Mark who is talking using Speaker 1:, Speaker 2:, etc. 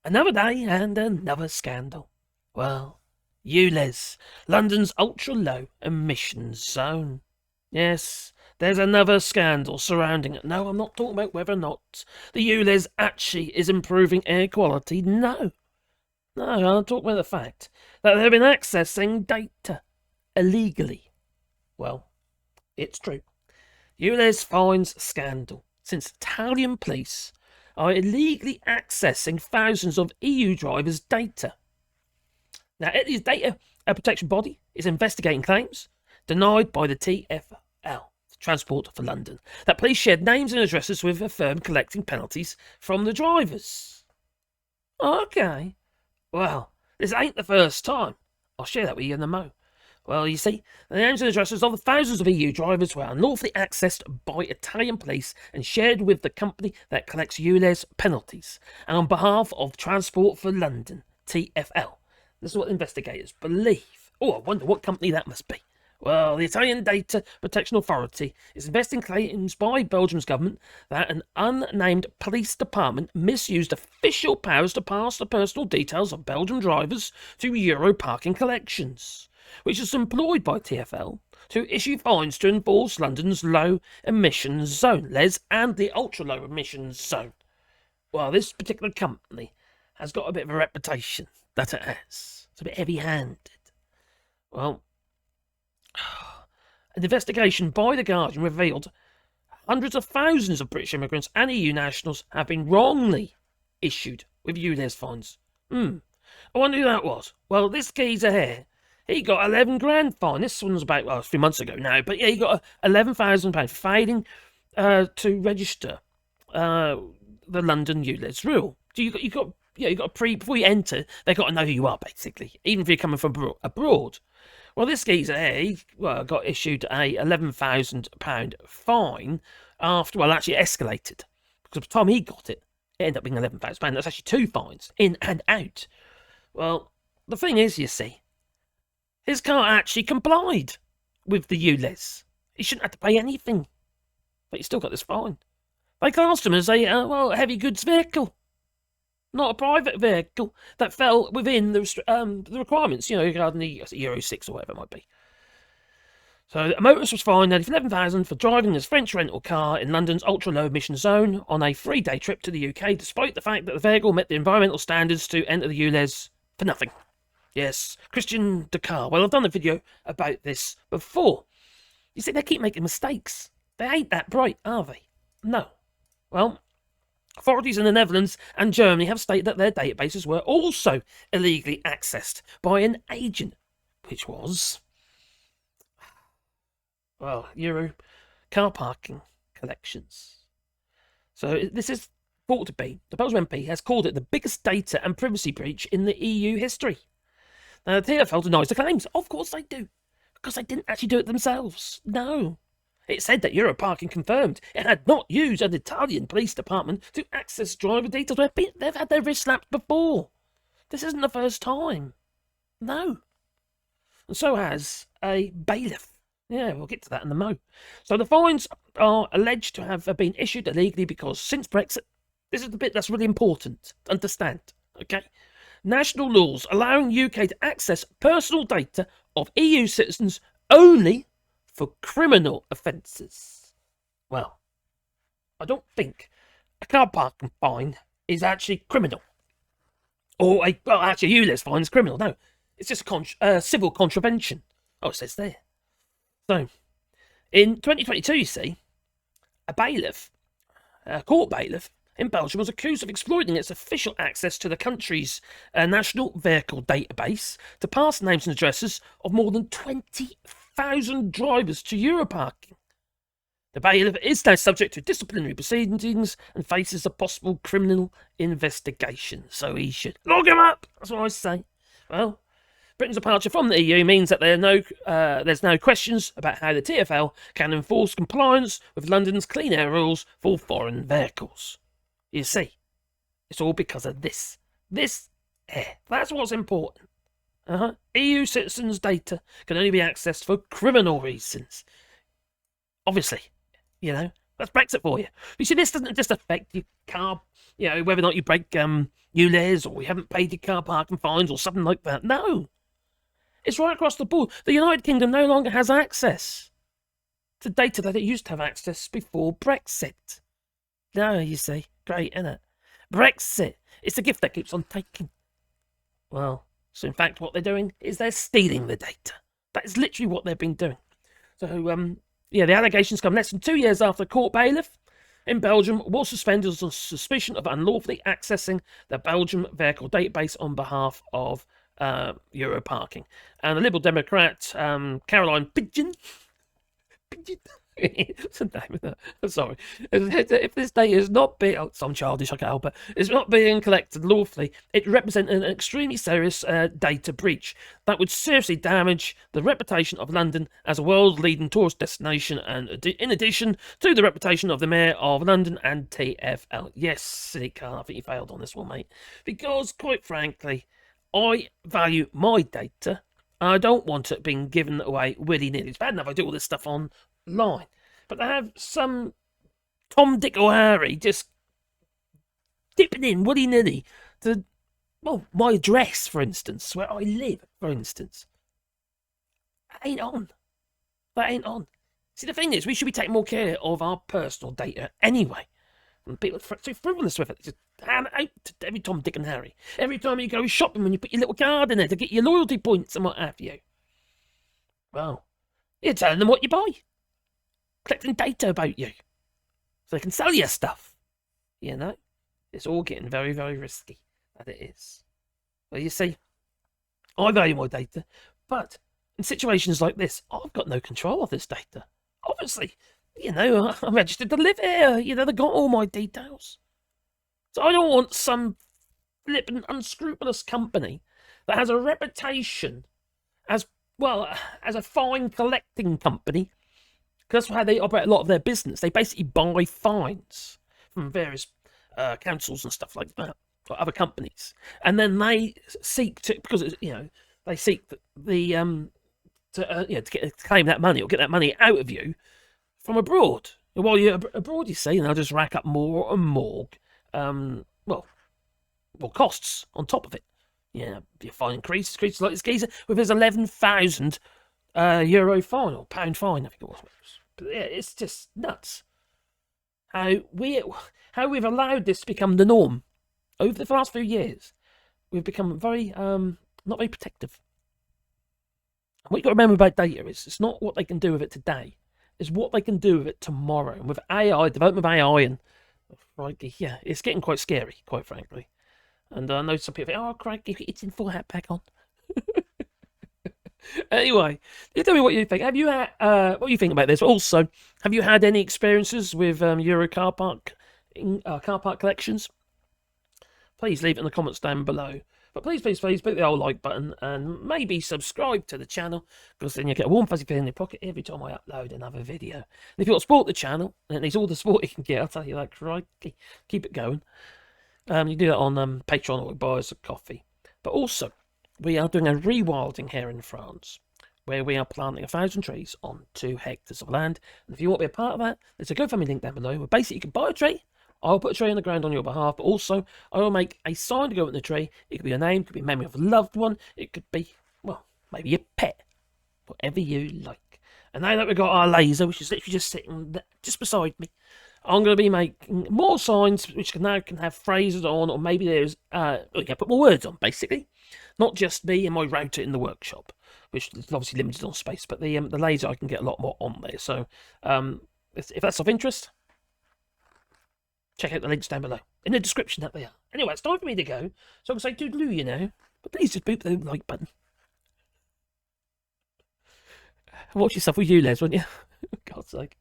Speaker 1: Another day and another scandal. Well, Ulez, London's ultra-low emissions zone. Yes, there's another scandal surrounding it. No, I'm not talking about whether or not the Ulez actually is improving air quality. No, I'm talking about the fact that they've been accessing data illegally. Well, it's true. Ulez finds scandal since Italian police are illegally accessing thousands of EU drivers' data. Now, Italy's data protection body is investigating claims denied by the TfL, Transport for London, that police shared names and addresses with a firm collecting penalties from the drivers. Okay. Well, this ain't the first time. I'll share that with you in the mo. Well, you see, the names and addresses of the thousands of EU drivers were unlawfully accessed by Italian police and shared with the company that collects Ulez penalties, and on behalf of Transport for London, TfL. This is what investigators believe. Oh, I wonder what company that must be. Well, the Italian Data Protection Authority is investigating claims by Belgium's government that an unnamed police department misused official powers to pass the personal details of Belgian drivers to Euro parking collections, which is employed by TfL to issue fines to enforce London's low emissions zone, LEZ, and the ultra low emissions zone. Well, this particular company has got a bit of a reputation, that it has. It's a bit heavy-handed. Well, an investigation by The Guardian revealed hundreds of thousands of British immigrants and EU nationals have been wrongly issued with Ulez fines. I wonder who that was. Well, this geezer here, he got 11 grand fine. This one's about, well, a few months ago now, but yeah, he got £11,000 for failing to register the London Ulez rule. So you got before you enter, they got to know who you are, basically, even if you're coming from abroad. Well, this geezer here, he got issued a £11,000 fine after, well, actually escalated. Because by the time he got it, it ended up being £11,000. That's actually 2 fines, in and out. Well, the thing is, you see, his car actually complied with the Ulez. He shouldn't have to pay anything. But he still got this fine. They classed him as a, heavy goods vehicle. Not a private vehicle that fell within the requirements, regarding the Euro 6 or whatever it might be. So a motorist was fined £11,000 for driving his French rental car in London's ultra-low emission zone on a 3-day trip to the UK, despite the fact that the vehicle met the environmental standards to enter the Ulez for nothing. Yes, Christian Dakar. Well, I've done a video about this before. You see, they keep making mistakes. They ain't that bright, are they? No. Well, authorities in the Netherlands and Germany have stated that their databases were also illegally accessed by an agent, which was, well, Euro car parking collections. So this is thought to be, the Belgian MP has called it the biggest data and privacy breach in the EU history. Now, the TfL denies the claims. Of course they do, because they didn't actually do it themselves. No. It said that Euro Parking confirmed it had not used an Italian police department to access driver details. They've had their wrist slapped before. This isn't the first time. No. And so has a bailiff. Yeah, we'll get to that in the mo. So the fines are alleged to have been issued illegally because since Brexit, this is the bit that's really important to understand, okay? National laws allowing UK to access personal data of EU citizens only for criminal offences. Well, I don't think a car parking fine is actually criminal. Or actually, Ulez fine is criminal. No, it's just a civil contravention. Oh, it says there. So, in 2022, you see, a court bailiff in Belgium was accused of exploiting its official access to the country's national vehicle database to pass names and addresses of more than 20,000 drivers to Europarking. The bailiff is now subject to disciplinary proceedings and faces a possible criminal investigation. So he should log him up. That's what I say. Well, Britain's departure from the EU means that there's no questions about how the TfL can enforce compliance with London's clean air rules for foreign vehicles. You see, it's all because of this. This air. That's what's important. EU citizens' data can only be accessed for criminal reasons. Obviously, that's Brexit for you. You see, this doesn't just affect your car, whether or not you break Ulez, or you haven't paid your car parking fines or something like that. No. It's right across the board. The United Kingdom no longer has access to data that it used to have access before Brexit. No, you see. Great, isn't it? Brexit. It's the gift that keeps on taking. Well, so in fact what they're doing is they're stealing the data. That is literally what they've been doing. So, yeah, the allegations come less than 2 years after a court bailiff in Belgium was suspended on suspicion of unlawfully accessing the Belgian vehicle database on behalf of Euro Parking. And the Liberal Democrat, Caroline Pigeon, what's the name of that? I'm sorry. If this data is not being, oh, some childish, I can't help it, it's not being collected lawfully, it represents an extremely serious data breach that would seriously damage the reputation of London as a world-leading tourist destination, and in addition to the reputation of the Mayor of London and TfL. Yes, silly car, I think you failed on this one, mate. Because, quite frankly, I value my data. I don't want it being given away willy-nilly. It's bad enough I do all this stuff online, but to have some Tom, Dick or Harry just dipping in willy-nilly to, well, my address, for instance, where I live, for instance, that ain't on. That ain't on. See, the thing is, we should be taking more care of our personal data anyway. And people are so frivolous with it. Just hand it out to every Tom, Dick and Harry. Every time you go shopping, when you put your little card in there to get your loyalty points and what have you. Well, you're telling them what you buy. Collecting data about you. So they can sell you stuff. You know? It's all getting very, very risky. That it is. Well, you see, I value my data, but in situations like this, I've got no control of this data. Obviously, you know, I'm registered to live here. You know, they've got all my details. So I don't want some flippant, unscrupulous company that has a reputation as, well, as a fine collecting company. Because that's how they operate a lot of their business. They basically buy fines from various councils and stuff like that, or other companies. And then they seek to, because, you know, they seek to claim that money or get that money out of you from abroad. And while you're abroad, you see, and they'll just rack up more and more, costs on top of it. Yeah, your fine increases like this geezer with his 11,000 euro fine or pound fine, I think it was. But yeah, it's just nuts how we've allowed this to become the norm over the last few years. We've become very not very protective. What you got to remember about data is it's not what they can do with it today. Is what they can do with it tomorrow. And with AI, development of AI, and crikey, yeah, it's getting quite scary, quite frankly. And I know some people think, oh, crikey, it's in full hat pack on. Anyway, you tell me what you think. Have you had, what do you think about this? Also, have you had any experiences with Euro car park collections? Please leave it in the comments down below. But please hit the old like button and maybe subscribe to the channel, because then you get a warm fuzzy feeling in your pocket every time I upload another video. And if you want to support the channel, and it needs all the support you can get, I'll tell you that, crikey, keep it going. You do that on Patreon, or buy us a coffee. But also, we are doing a rewilding here in France, where we are planting 1,000 trees on 2 hectares of land. And if you want to be a part of that, there's a GoFundMe link down below, where basically you can buy a tree. I'll put a tree on the ground on your behalf, but also I will make a sign to go in the tree. It could be a name, it could be a memory of a loved one, it could be, well, maybe a pet, whatever you like. And now that we've got our laser, which is literally just sitting just beside me, I'm going to be making more signs which can have phrases on, or maybe there's, put more words on, basically. Not just me and my router in the workshop, which is obviously limited on space, but the laser I can get a lot more on there. So if that's of interest, check out the links down below. In the description, that they are. Anyway, it's time for me to go. So I can say toodaloo, you know. But please just boop the like button. Watch yourself with Ulez, won't you? For God's sake.